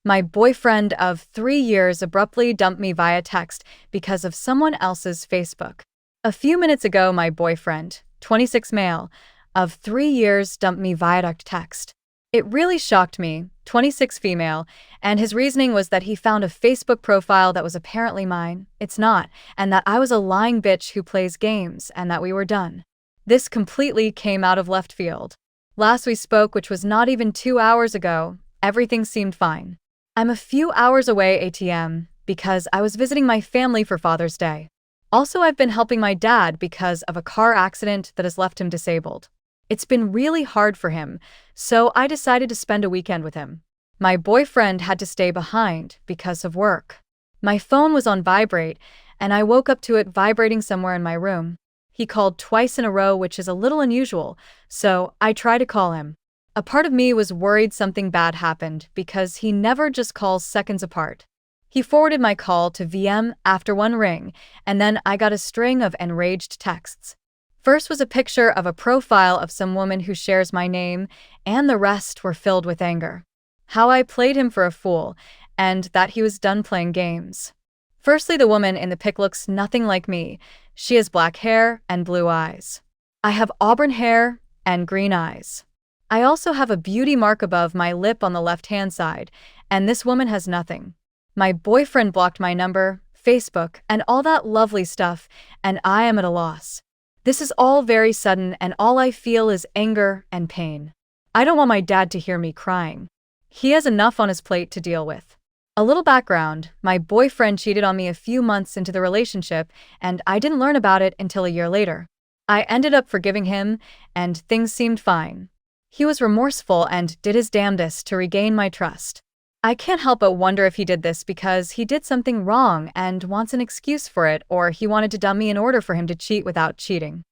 My boyfriend of 3 years abruptly dumped me via text because of someone else's Facebook. A few minutes ago, my boyfriend, 26 male, of 3 years dumped me via text. It really shocked me, 26 female, and his reasoning was that he found a Facebook profile that was apparently mine. It's not, and that I was a lying bitch who plays games, and that we were done. This completely came out of left field. Last we spoke, which was not even 2 hours ago, everything seemed fine. I'm a few hours away ATM because I was visiting my family for Father's Day. Also, I've been helping my dad because of a car accident that has left him disabled. It's been really hard for him, so I decided to spend a weekend with him. My boyfriend had to stay behind because of work. My phone was on vibrate, and I woke up to it vibrating somewhere in my room. He called twice in a row, which is a little unusual, so I tried to call him. A part of me was worried something bad happened because he never just calls seconds apart. He forwarded my call to VM after one ring, and then I got a string of enraged texts. First was a picture of a profile of some woman who shares my name, and the rest were filled with anger. How I played him for a fool, and that he was done playing games. Firstly, the woman in the pic looks nothing like me. She has black hair and blue eyes. I have auburn hair and green eyes. I also have a beauty mark above my lip on the left-hand side, and this woman has nothing. My boyfriend blocked my number, Facebook, and all that lovely stuff, and I am at a loss. This is all very sudden, and all I feel is anger and pain. I don't want my dad to hear me crying. He has enough on his plate to deal with. A little background, my boyfriend cheated on me a few months into the relationship, and I didn't learn about it until a year later. I ended up forgiving him, and things seemed fine. He was remorseful and did his damnedest to regain my trust. I can't help but wonder if he did this because he did something wrong and wants an excuse for it, or he wanted to dump me in order for him to cheat without cheating.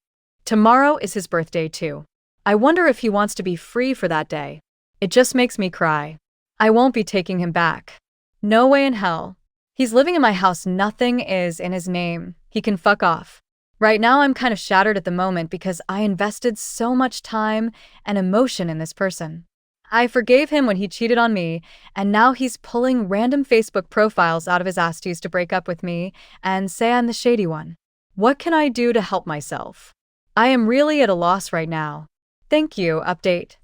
Tomorrow is his birthday too. I wonder if he wants to be free for that day. It just makes me cry. I won't be taking him back. No way in hell. He's living in my house. Nothing is in his name. He can fuck off. Right now I'm kind of shattered at the moment because I invested so much time and emotion in this person. I forgave him when he cheated on me, and now he's pulling random Facebook profiles out of his ass to use to break up with me and say I'm the shady one. What can I do to help myself? I am really at a loss right now. Thank you, update.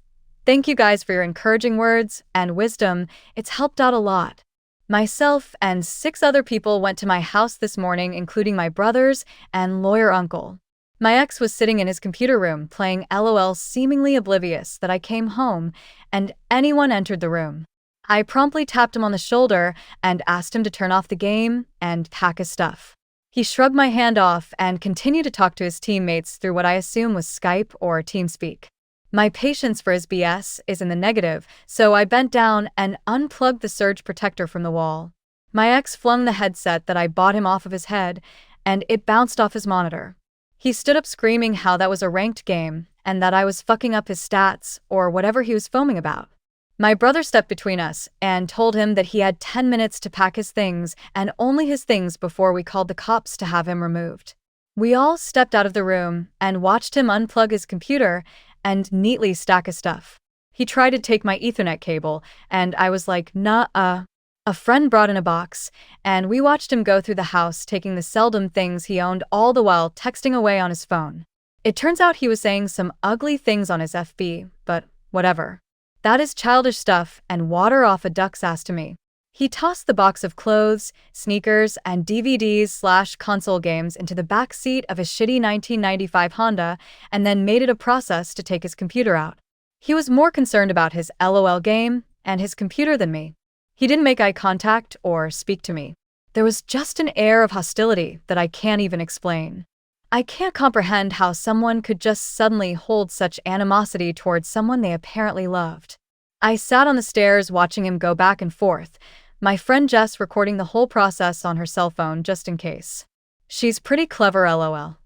Thank you guys for your encouraging words and wisdom. It's helped out a lot. Myself and 6 other people went to my house this morning, including my brothers and lawyer uncle. My ex was sitting in his computer room playing LOL, seemingly oblivious that I came home and anyone entered the room. I promptly tapped him on the shoulder and asked him to turn off the game and pack his stuff. He shrugged my hand off and continued to talk to his teammates through what I assume was Skype or TeamSpeak. My patience for his BS is in the negative, so I bent down and unplugged the surge protector from the wall. My ex flung the headset that I bought him off of his head, and it bounced off his monitor. He stood up screaming how that was a ranked game and that I was fucking up his stats or whatever he was foaming about. My brother stepped between us and told him that he had 10 minutes to pack his things and only his things before we called the cops to have him removed. We all stepped out of the room and watched him unplug his computer and neatly stack his stuff. He tried to take my Ethernet cable and I was like, nah. A friend brought in a box, and we watched him go through the house taking the seldom things he owned, all the while texting away on his phone. It turns out he was saying some ugly things on his FB, but whatever. That is childish stuff and water off a duck's ass to me. He tossed the box of clothes, sneakers, and DVDs/console games into the back seat of his shitty 1995 Honda and then made it a process to take his computer out. He was more concerned about his LOL game and his computer than me. He didn't make eye contact or speak to me. There was just an air of hostility that I can't even explain. I can't comprehend how someone could just suddenly hold such animosity towards someone they apparently loved. I sat on the stairs watching him go back and forth, my friend Jess recording the whole process on her cell phone just in case. She's pretty clever, LOL.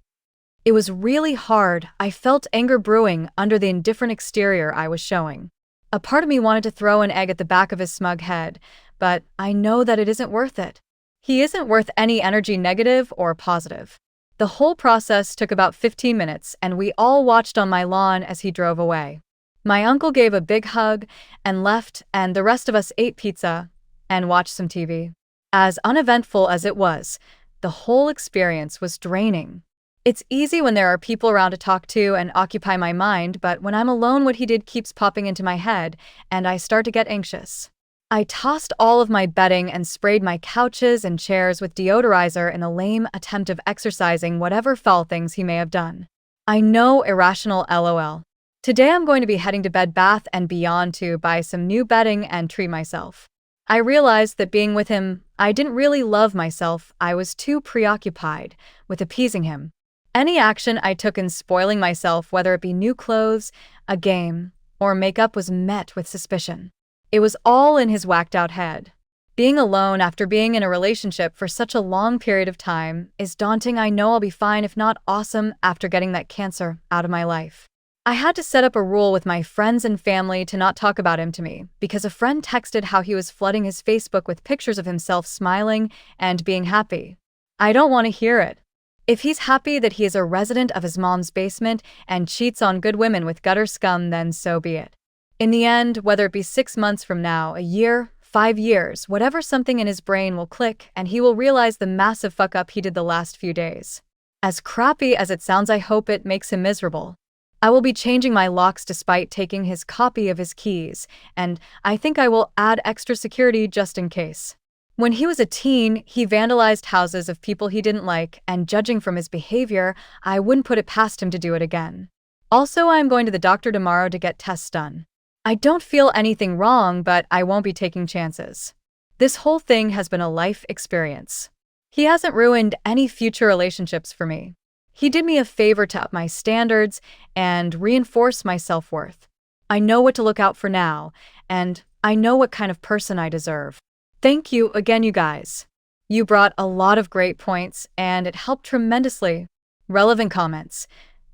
It was really hard. I felt anger brewing under the indifferent exterior I was showing. A part of me wanted to throw an egg at the back of his smug head, but I know that it isn't worth it. He isn't worth any energy, negative or positive. The whole process took about 15 minutes, and we all watched on my lawn as he drove away. My uncle gave a big hug and left, and the rest of us ate pizza, and watch some TV. As uneventful as it was, the whole experience was draining. It's easy when there are people around to talk to and occupy my mind, but when I'm alone, what he did keeps popping into my head, and I start to get anxious. I tossed all of my bedding and sprayed my couches and chairs with deodorizer in a lame attempt of exorcising whatever foul things he may have done. I know, irrational LOL. Today I'm going to be heading to Bed Bath & Beyond to buy some new bedding and treat myself. I realized that being with him, I didn't really love myself. I was too preoccupied with appeasing him. Any action I took in spoiling myself, whether it be new clothes, a game, or makeup, was met with suspicion. It was all in his whacked-out head. Being alone after being in a relationship for such a long period of time is daunting. I know I'll be fine, if not awesome, after getting that cancer out of my life. I had to set up a rule with my friends and family to not talk about him to me, because a friend texted how he was flooding his Facebook with pictures of himself smiling and being happy. I don't want to hear it. If he's happy that he is a resident of his mom's basement and cheats on good women with gutter scum, then so be it. In the end, whether it be 6 months from now, a year, 5 years, whatever, something in his brain will click and he will realize the massive fuck up he did the last few days. As crappy as it sounds, I hope it makes him miserable. I will be changing my locks despite taking his copy of his keys, and I think I will add extra security just in case. When he was a teen, he vandalized houses of people he didn't like, and judging from his behavior, I wouldn't put it past him to do it again. Also, I'm going to the doctor tomorrow to get tests done. I don't feel anything wrong, but I won't be taking chances. This whole thing has been a life experience. He hasn't ruined any future relationships for me. He did me a favor to up my standards and reinforce my self-worth. I know what to look out for now, and I know what kind of person I deserve. Thank you again, you guys. You brought a lot of great points, and it helped tremendously. Relevant comments.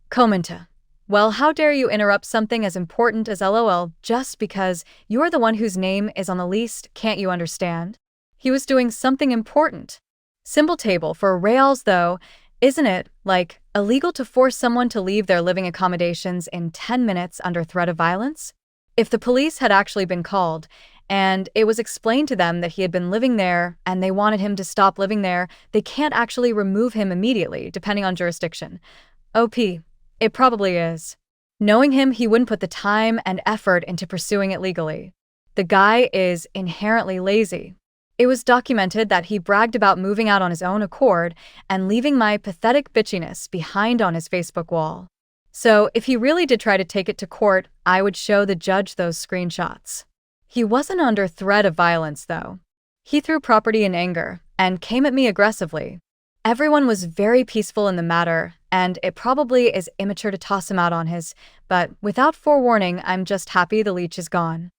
Commenta. Well, how dare you interrupt something as important as LOL just because you're the one whose name is on the list? Can't you understand? He was doing something important. Simple table for reals though, isn't it? Like, illegal to force someone to leave their living accommodations in 10 minutes under threat of violence? If the police had actually been called, and it was explained to them that he had been living there and they wanted him to stop living there, they can't actually remove him immediately, depending on jurisdiction. OP. It probably is. Knowing him, he wouldn't put the time and effort into pursuing it legally. The guy is inherently lazy. It was documented that he bragged about moving out on his own accord and leaving my pathetic bitchiness behind on his Facebook wall. So if he really did try to take it to court, I would show the judge those screenshots. He wasn't under threat of violence, though. He threw property in anger and came at me aggressively. Everyone was very peaceful in the matter, and it probably is immature to toss him out on his, but without forewarning, I'm just happy the leech is gone.